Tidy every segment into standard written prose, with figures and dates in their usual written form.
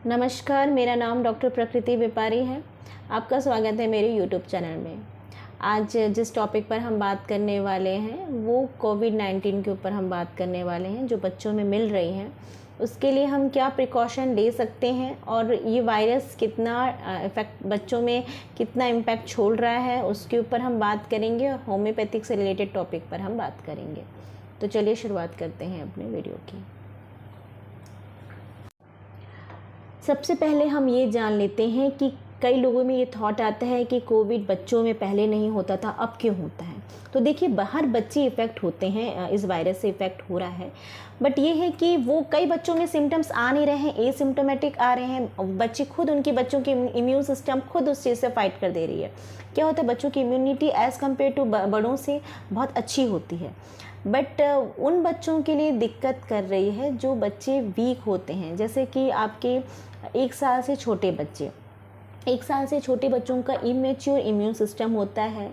नमस्कार, मेरा नाम डॉक्टर प्रकृति व्यापारी है। आपका स्वागत है मेरे यूट्यूब चैनल में। आज जिस टॉपिक पर हम बात करने वाले हैं वो कोविड-19 के ऊपर हम बात करने वाले हैं, जो बच्चों में मिल रही हैं। उसके लिए हम क्या प्रिकॉशन ले सकते हैं और ये वायरस कितना इफ़ेक्ट बच्चों में कितना इम्पैक्ट छोड़ रहा है, उसके ऊपर हम बात करेंगे और होम्योपैथिक से रिलेटेड टॉपिक पर हम बात करेंगे। तो चलिए शुरुआत करते हैं अपने वीडियो की। सबसे पहले हम ये जान लेते हैं कि कई लोगों में ये थॉट आता है कि कोविड बच्चों में पहले नहीं होता था, अब क्यों होता है। तो देखिए, हर बच्चे इफ़ेक्ट होते हैं, इस वायरस से इफ़ेक्ट हो रहा है। बट ये है कि वो कई बच्चों में सिम्टम्स आ नहीं रहे हैं, एसिम्टोमेटिक आ रहे हैं। बच्चे खुद, बच्चों की इम्यून सिस्टम खुद उस चीज़ से फाइट कर दे रही है। क्या होता है, बच्चों की इम्यूनिटी एज़ कम्पेयर टू बड़ों से बहुत अच्छी होती है। बट उन बच्चों के लिए दिक्कत कर रही है जो बच्चे वीक होते हैं, जैसे कि आपके 1 साल से छोटे बच्चे। 1 साल से छोटे बच्चों का इमेच्योर इम्यून सिस्टम होता है,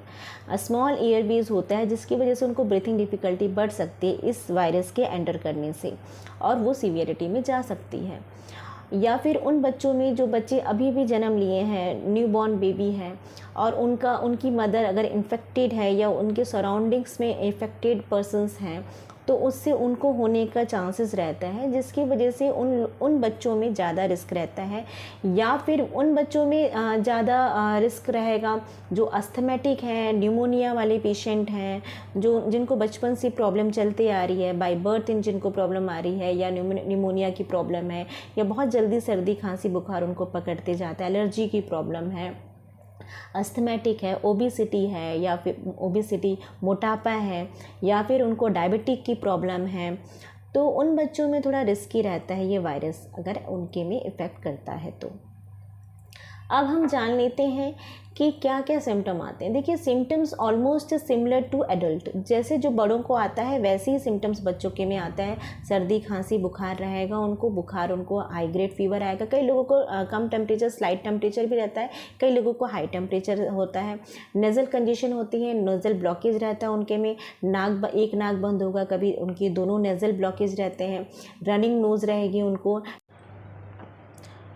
स्मॉल एयरवेज होता है, जिसकी वजह से उनको ब्रीथिंग डिफ़िकल्टी बढ़ सकती है इस वायरस के एंटर करने से, और वो सीवियरिटी में जा सकती है। या फिर उन बच्चों में जो बच्चे अभी भी जन्म लिए हैं, न्यूबॉर्न बेबी है, और उनकी मदर अगर इन्फेक्टेड है या उनके सराउंडिंग्स में इन्फेक्टेड पर्सन्स हैं, तो उससे उनको होने का चांसेस रहता है, जिसकी वजह से उन बच्चों में ज़्यादा रिस्क रहता है। या फिर उन बच्चों में ज़्यादा रिस्क रहेगा जो अस्थमेटिक हैं, न्यूमोनिया वाले पेशेंट हैं, जिनको बचपन से प्रॉब्लम चलते आ रही है, बाय बर्थ जिनको प्रॉब्लम आ रही है, या न्यूमोनिया की प्रॉब्लम है, या बहुत जल्दी सर्दी खांसी बुखार उनको पकड़ते जाता है, एलर्जी की प्रॉब्लम है, अस्थमेटिक है, ओबेसिटी है, या फिर ओबेसिटी मोटापा है, या फिर उनको डायबिटिक की प्रॉब्लम है। तो उन बच्चों में थोड़ा रिस्की रहता है ये वायरस, अगर उनके में इफ़ेक्ट करता है तो। अब हम जान लेते हैं कि क्या क्या सिम्टम आते हैं। देखिए, symptoms almost similar to adult, जैसे जो बड़ों को आता है वैसे ही सिम्टम्स बच्चों के में आता है। सर्दी खांसी बुखार रहेगा उनको हाई ग्रेड फीवर आएगा। कई लोगों को कम टेम्परेचर, स्लाइट टेम्परेचर भी रहता है, कई लोगों को हाई टेम्परेचर होता है। नेज़ल कंजेशन होती है, नोज़ल ब्लॉकेज रहता है उनके में, एक नाक बंद होगा, कभी उनकी दोनों नेज़ल ब्लॉकेज रहते हैं, रनिंग नोज़ रहेगी उनको,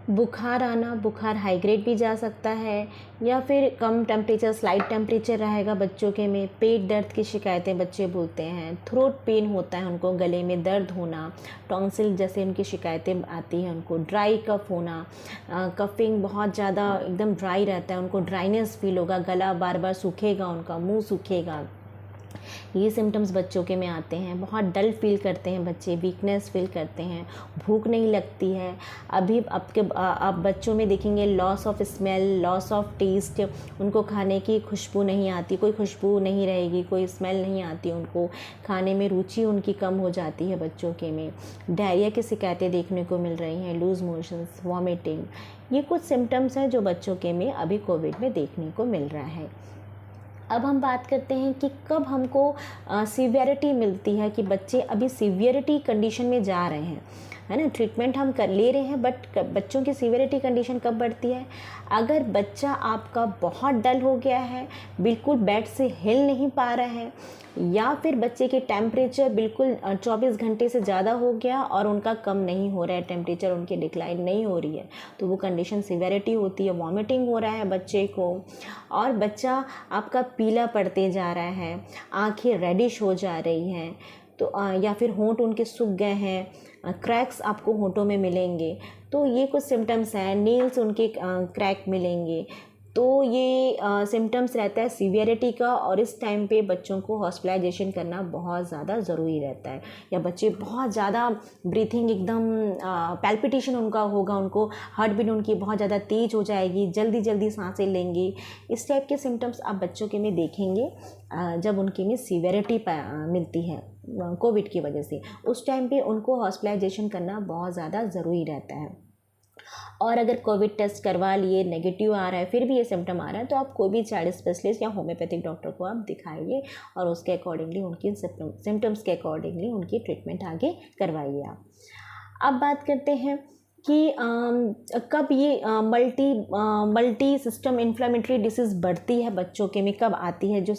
बुखार आना, बुखार हाई ग्रेड भी जा सकता है, या फिर कम टेम्परेचर, स्लाइट टेम्परेचर रहेगा बच्चों के में। पेट दर्द की शिकायतें बच्चे बोलते हैं, थ्रोट पेन होता है उनको, गले में दर्द होना, टॉन्सिल जैसे उनकी शिकायतें आती हैं उनको, ड्राई कफ होना, कफिंग बहुत ज़्यादा एकदम ड्राई रहता है उनको, ड्राइनेस फील होगा, गला बार बार सूखेगा उनका, मुँह सूखेगा। ये सिम्टम्स बच्चों के में आते हैं। बहुत डल फील करते हैं बच्चे, वीकनेस फील करते हैं, भूख नहीं लगती है। अभी आप बच्चों में देखेंगे loss of smell, loss of taste, उनको खाने की खुशबू नहीं आती, कोई खुशबू नहीं रहेगी, कोई स्मेल नहीं आती उनको, खाने में रुचि उनकी कम हो जाती है बच्चों के में। डायरिया की शिकायतें देखने को मिल रही हैं, लूज़ मोशंस, वॉमिटिंग। ये कुछ सिम्टम्स हैं जो बच्चों के में अभी कोविड में देखने को मिल रहा है। अब हम बात करते हैं कि कब हमको सीवियरिटी मिलती है, कि बच्चे अभी सीवियरिटी कंडीशन में जा रहे हैं, है ना। ट्रीटमेंट हम ले रहे हैं, बट बच्चों की सीवियरिटी कंडीशन कब बढ़ती है, अगर बच्चा आपका बहुत डल हो गया है, बिल्कुल बेड से हिल नहीं पा रहा है, या फिर बच्चे के टेम्परेचर बिल्कुल 24 घंटे से ज़्यादा हो गया और उनका कम नहीं हो रहा है, टेम्परेचर उनकी डिक्लाइन नहीं हो रही है, तो वो कंडीशन सीवियरिटी होती है। वॉमिटिंग हो रहा है बच्चे को, और बच्चा आपका पीला पड़ते जा रहा है, आँखें रेडिश हो जा रही हैं, तो या फिर होंठ उनके सूख गए हैं, क्रैक्स आपको होंठों में मिलेंगे, तो ये कुछ सिम्टम्स हैं। नेल्स उनके क्रैक मिलेंगे, तो ये सिम्टम्स रहता है सीवियरिटी का, और इस टाइम पे बच्चों को हॉस्पिटलाइजेशन करना बहुत ज़्यादा ज़रूरी रहता है। या बच्चे बहुत ज़्यादा ब्रीथिंग एकदम पैल्पिटेशन उनका होगा, उनको हार्ट बीट उनकी बहुत ज़्यादा तेज़ हो जाएगी, जल्दी जल्दी सांसें लेंगे। इस टाइप के सिम्टम्स आप बच्चों के में देखेंगे जब उनके में सीवियरिटी मिलती है कोविड की वजह से। उस टाइम पे उनको हॉस्पिटलाइजेशन करना बहुत ज़्यादा ज़रूरी रहता है। और अगर कोविड टेस्ट करवा लिए, नेगेटिव आ रहा है, फिर भी ये सिम्टम आ रहा है, तो आप कोई भी चाइल्ड स्पेशलिस्ट या होम्योपैथिक डॉक्टर को आप दिखाइए, और उसके अकॉर्डिंगली, उनकी सिम्टम्स के अकॉर्डिंगली उनकी ट्रीटमेंट आगे करवाइए आप। अब बात करते हैं कि कब ये मल्टी सिस्टम इन्फ्लेमेटरी डिसीज़ बढ़ती है बच्चों के में, कब आती है, जो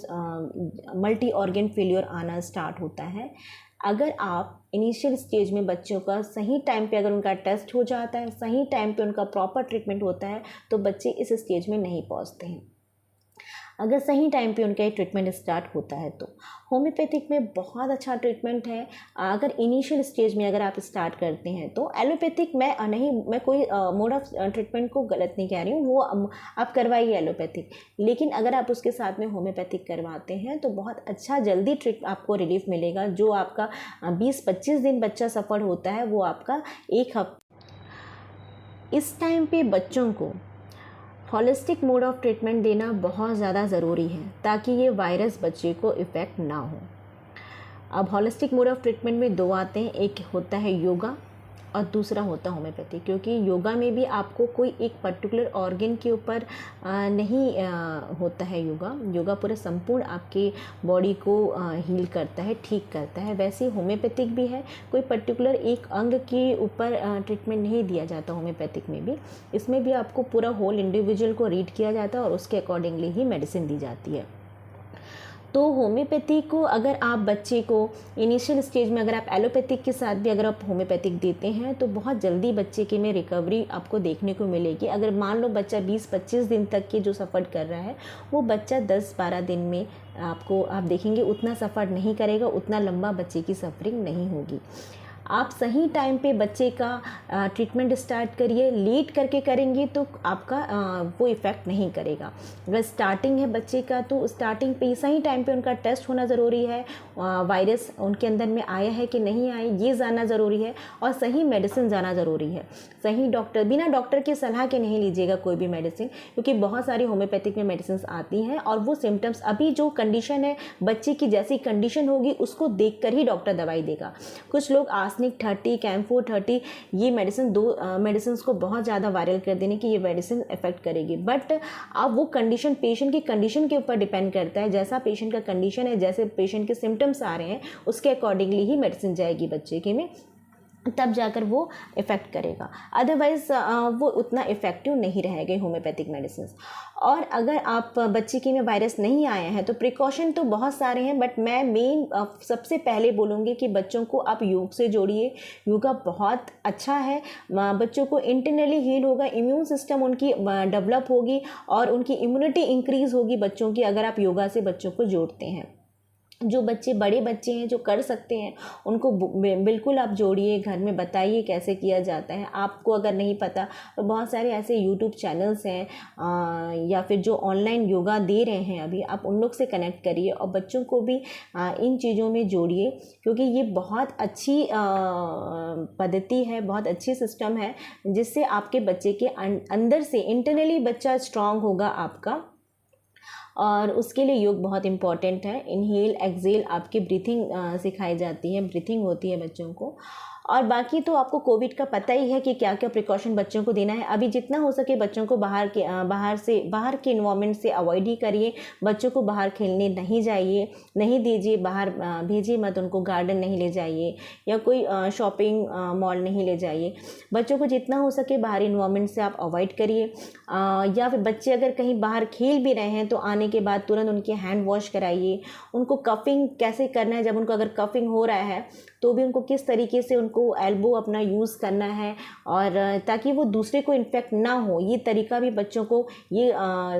मल्टी ऑर्गन फेलियर आना स्टार्ट होता है। अगर आप इनिशियल स्टेज में बच्चों का सही टाइम पे अगर उनका टेस्ट हो जाता है, सही टाइम पे उनका प्रॉपर ट्रीटमेंट होता है, तो बच्चे इस स्टेज में नहीं पहुंचते हैं। अगर सही टाइम पे उनका ट्रीटमेंट स्टार्ट होता है तो होम्योपैथिक में बहुत अच्छा ट्रीटमेंट है। अगर इनिशियल स्टेज में अगर आप स्टार्ट करते हैं तो एलोपैथिक मैं कोई मोड ऑफ ट्रीटमेंट को गलत नहीं कह रही हूँ, वो आप करवाइए एलोपैथिक, लेकिन अगर आप उसके साथ में होम्योपैथिक करवाते हैं तो बहुत अच्छा जल्दी आपको रिलीफ मिलेगा। जो आपका 20-25 दिन बच्चा सफ़र होता है वो आपका 1 हफ्ते। इस टाइम पे बच्चों को हॉलिस्टिक मोड ऑफ ट्रीटमेंट देना बहुत ज़्यादा ज़रूरी है ताकि ये वायरस बच्चे को इफ़ेक्ट ना हो। अब हॉलिस्टिक मोड ऑफ ट्रीटमेंट में 2 आते हैं, एक होता है योगा और दूसरा होता है होम्योपैथी। क्योंकि योगा में भी आपको कोई एक पर्टिकुलर ऑर्गन के ऊपर नहीं होता है योगा पूरे संपूर्ण आपके बॉडी को हील करता है, ठीक करता है। वैसे होम्योपैथिक भी है, कोई पर्टिकुलर एक अंग के ऊपर ट्रीटमेंट नहीं दिया जाता होम्योपैथिक में भी। इसमें भी आपको पूरा होल इंडिविजुअल को रीड किया जाता है और उसके अकॉर्डिंगली ही मेडिसिन दी जाती है। तो होम्योपैथी को अगर आप बच्चे को इनिशियल स्टेज में अगर आप एलोपैथिक के साथ भी अगर आप होम्योपैथिक देते हैं तो बहुत जल्दी बच्चे के में रिकवरी आपको देखने को मिलेगी। अगर मान लो बच्चा 20-25 दिन तक के जो सफ़र कर रहा है वो बच्चा 10-12 दिन में आप देखेंगे उतना सफ़र नहीं करेगा, उतना लंबा बच्चे की सफरिंग नहीं होगी। आप सही टाइम पे बच्चे का ट्रीटमेंट स्टार्ट करिए। लेट करके करेंगे तो आपका वो इफ़ेक्ट नहीं करेगा। अगर स्टार्टिंग है बच्चे का तो स्टार्टिंग पे सही टाइम पे उनका टेस्ट होना ज़रूरी है, वायरस उनके अंदर में आया है कि नहीं आया ये जानना ज़रूरी है, और सही मेडिसिन जाना ज़रूरी है। सही डॉक्टर, बिना डॉक्टर की सलाह के नहीं लीजिएगा कोई भी मेडिसिन, क्योंकि बहुत सारी होम्योपैथिक में मेडिसिन आती हैं और वो सिम्टम्स अभी जो कंडीशन है बच्चे की जैसी कंडीशन होगी उसको देख कर ही डॉक्टर दवाई देगा। कुछ लोग आर्सेनिक 30, कैम्फोर 30 ये मेडिसिन मेडिसिन को बहुत ज़्यादा वायरल कर देने की ये मेडिसिन इफेक्ट करेगी, बट अब वो कंडीशन पेशेंट की कंडीशन के ऊपर डिपेंड करता है। जैसा पेशेंट का कंडीशन है, जैसे पेशेंट के सिम्टम्स आ रहे हैं उसके अकॉर्डिंगली ही मेडिसिन जाएगी बच्चे के में, तब जाकर वो इफ़ेक्ट करेगा। अदरवाइज़ वो उतना इफ़ेक्टिव नहीं रहेगा होम्योपैथिक मेडिसिन। और अगर आप बच्चे के में वायरस नहीं आए हैं तो प्रिकॉशन तो बहुत सारे हैं, बट मैं मेन सबसे पहले बोलूँगी कि बच्चों को आप योग से जोड़िए। योगा बहुत अच्छा है, बच्चों को इंटरनली हील होगा, इम्यून सिस्टम उनकी डेवलप होगी और उनकी इम्यूनिटी इंक्रीज़ होगी बच्चों की, अगर आप योगा से बच्चों को जोड़ते हैं। जो बच्चे बड़े बच्चे हैं जो कर सकते हैं उनको बिल्कुल आप जोड़िए, घर में बताइए कैसे किया जाता है। आपको अगर नहीं पता तो बहुत सारे ऐसे यूट्यूब चैनल्स हैं या फिर जो ऑनलाइन योगा दे रहे हैं अभी, आप उन लोग से कनेक्ट करिए और बच्चों को भी इन चीज़ों में जोड़िए, क्योंकि ये बहुत अच्छी पद्धति है, बहुत अच्छी सिस्टम है जिससे आपके बच्चे के अंदर से इंटरनली बच्चा स्ट्रांग होगा आपका। और उसके लिए योग बहुत इम्पॉर्टेंट है। इनहेल एक्सेल आपकी ब्रीथिंग सिखाई जाती है, ब्रीथिंग होती है बच्चों को। और बाकी तो आपको कोविड का पता ही है कि क्या क्या प्रिकॉशन बच्चों को देना है। अभी जितना हो सके बच्चों को बाहर के इन्वायरमेंट से अवॉइड ही करिए। बच्चों को बाहर खेलने नहीं दीजिए, बाहर भेजिए मत उनको, गार्डन नहीं ले जाइए या कोई शॉपिंग मॉल नहीं ले जाइए। बच्चों को जितना हो सके बाहर इन्वायरमेंट से आप अवॉइड करिए। या फिर बच्चे अगर कहीं बाहर खेल भी रहे हैं तो आने के बाद तुरंत उनके हैंड वॉश कराइए। उनको कफिंग कैसे करना है, जब उनको अगर कफिंग हो रहा है तो भी उनको किस तरीके से उनको एल्बो अपना यूज़ करना है, और ताकि वो दूसरे को इन्फेक्ट ना हो, ये तरीका भी बच्चों को ये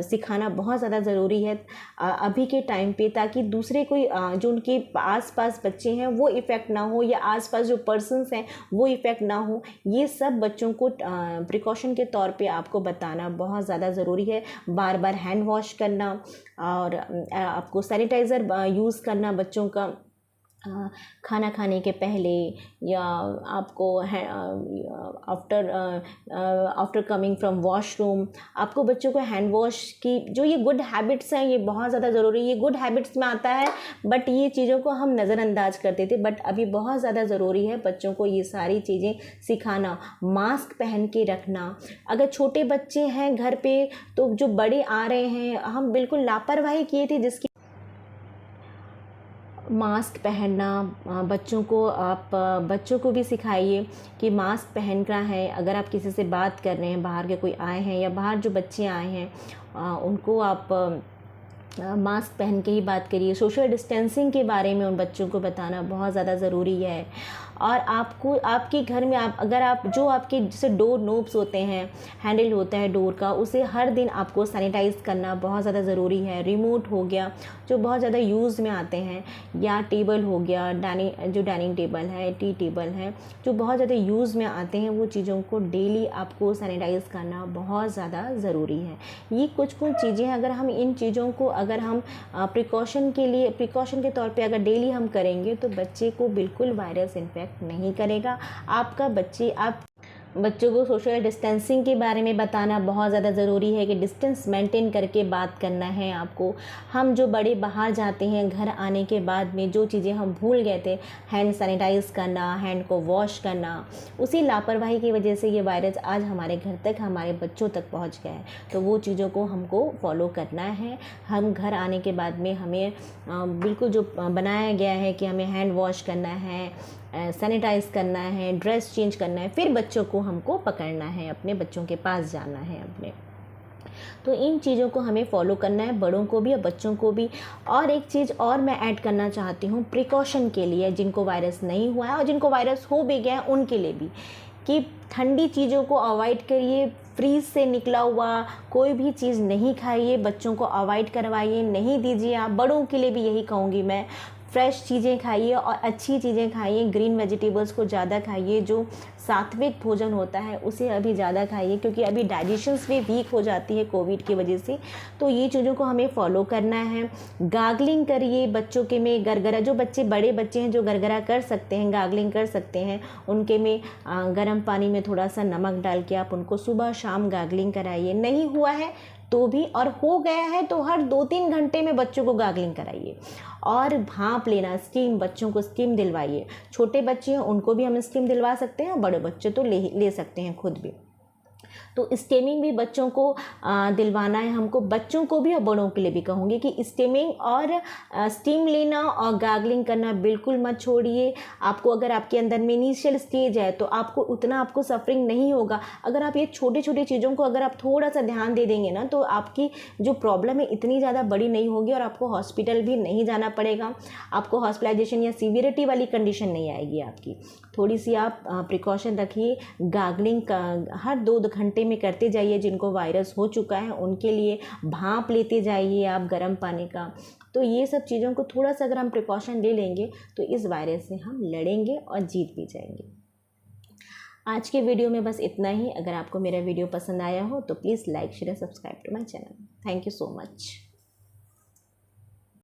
सिखाना बहुत ज़्यादा ज़रूरी है अभी के टाइम पे, ताकि दूसरे कोई जो उनके आसपास बच्चे हैं वो इफ़ेक्ट ना हो या आसपास जो पर्सन्स हैं वो इफ़ेक्ट ना हो। ये सब बच्चों को प्रिकॉशन के तौर पे आपको बताना बहुत ज़्यादा ज़रूरी है। बार बार हैंड वॉश करना और आपको सैनिटाइज़र यूज़ करना बच्चों का खाना खाने के पहले, या आपको आफ्टर कमिंग फ्रॉम वॉशरूम आपको बच्चों को हैंड वॉश की जो ये गुड हैबिट्स हैं ये बहुत ज़्यादा ज़रूरी है। ये गुड हैबिट्स में आता है, बट ये चीज़ों को हम नज़रअंदाज करते थे, बट अभी बहुत ज़्यादा ज़रूरी है बच्चों को ये सारी चीज़ें सिखाना। मास्क पहन के रखना, अगर छोटे बच्चे हैं घर पे तो जो बड़े आ रहे हैं, हम बिल्कुल लापरवाही किए थे जिसकी मास्क पहनना बच्चों को भी सिखाइए कि मास्क पहनना है। अगर आप किसी से बात कर रहे हैं, बाहर के कोई आए हैं या बाहर जो बच्चे आए हैं उनको आप मास्क पहन के ही बात करिए। सोशल डिस्टेंसिंग के बारे में उन बच्चों को बताना बहुत ज़्यादा ज़रूरी है। और आपको आपके घर में अगर आप जो आपके जैसे डोर नोब्स होते हैं, हैंडल होता है डोर का, उसे हर दिन आपको सैनिटाइज़ करना बहुत ज़्यादा ज़रूरी है। रिमोट हो गया जो बहुत ज़्यादा यूज़ में आते हैं, या टेबल हो गया, डाइनिंग टेबल है, टी टेबल है, जो बहुत ज़्यादा यूज़ में आते हैं, वो चीज़ों को डेली आपको सैनिटाइज़ करना बहुत ज़्यादा ज़रूरी है। ये कुछ चीज़ें हैं, अगर हम इन चीज़ों को अगर हम प्रिकॉशन के तौर पे अगर डेली हम करेंगे तो बच्चे को बिल्कुल वायरस इन्फेक्ट नहीं करेगा। बच्चों को सोशल डिस्टेंसिंग के बारे में बताना बहुत ज़्यादा ज़रूरी है कि डिस्टेंस मेंटेन करके बात करना है आपको। हम जो बड़े बाहर जाते हैं, घर आने के बाद में जो चीज़ें हम भूल गए थे, हैंड सैनिटाइज़ करना, हैंड को वॉश करना, उसी लापरवाही की वजह से ये वायरस आज हमारे घर तक, हमारे बच्चों तक पहुंच गया है। तो वो चीज़ों को हमको फॉलो करना है। हम घर आने के बाद में हमें बिल्कुल जो बनाया गया है कि हमें हैंड वॉश करना है, सैनिटाइज़ करना है, ड्रेस चेंज करना है, फिर बच्चों को हमको पकड़ना है, अपने बच्चों के पास जाना है अपने। तो इन चीज़ों को हमें फॉलो करना है, बड़ों को भी और बच्चों को भी। और एक चीज़ और मैं ऐड करना चाहती हूँ प्रिकॉशन के लिए, जिनको वायरस नहीं हुआ है और जिनको वायरस हो भी गया है उनके लिए भी, कि ठंडी चीज़ों को अवॉइड करिए। फ्रीज से निकला हुआ कोई भी चीज़ नहीं खाइए, बच्चों को अवॉइड करवाइए, नहीं दीजिए आप। बड़ों के लिए भी यही कहूँगी मैं, फ्रेश चीज़ें खाइए और अच्छी चीज़ें खाइए। ग्रीन वेजिटेबल्स को ज़्यादा खाइए, जो सात्विक भोजन होता है उसे अभी ज़्यादा खाइए, क्योंकि अभी डाइजेशंस भी वीक हो जाती है कोविड की वजह से। तो ये चीज़ों को हमें फॉलो करना है। गार्गलिंग करिए बच्चों के में, गरगरा, जो बच्चे बड़े बच्चे हैं जो गरगरा कर सकते हैं, गार्गलिंग कर सकते हैं, उनके में गर्म पानी में थोड़ा सा नमक डाल के आप उनको सुबह शाम गार्गलिंग कराइए। नहीं हुआ है तो भी, और हो गया है तो हर 2-3 घंटे में बच्चों को गार्गलिंग कराइए। और भाप लेना, स्टीम, बच्चों को स्टीम दिलवाइए। छोटे बच्चे हैं उनको भी हम स्टीम दिलवा सकते हैं, बड़े बच्चे तो ले सकते हैं खुद भी। तो स्टेमिंग भी बच्चों को दिलवाना है हमको, बच्चों को भी और बड़ों के लिए भी कहूँगी कि स्टेमिंग और स्टीम लेना और गार्गलिंग करना बिल्कुल मत छोड़िए। आपको अगर आपके अंदर में इनिशियल स्टेज है तो आपको सफरिंग नहीं होगा। अगर आप ये छोटी छोटी चीज़ों को अगर आप थोड़ा सा ध्यान दे देंगे ना, तो आपकी जो प्रॉब्लम है इतनी ज़्यादा बड़ी नहीं होगी और आपको हॉस्पिटल भी नहीं जाना पड़ेगा। आपको हॉस्पिटलाइजेशन या सीवियरिटी वाली कंडीशन नहीं आएगी आपकी। थोड़ी सी आप प्रिकॉशन रखिए। गार्गलिंग हर 2 घंटे में करते जाइए। जिनको वायरस हो चुका है उनके लिए भाप लेते जाइए आप गर्म पानी का। तो ये सब चीज़ों को थोड़ा सा अगर हम प्रिकॉशन ले लेंगे तो इस वायरस से हम लड़ेंगे और जीत भी जाएंगे। आज के वीडियो में बस इतना ही। अगर आपको मेरा वीडियो पसंद आया हो तो please like, share, subscribe to my channel. Thank you so much.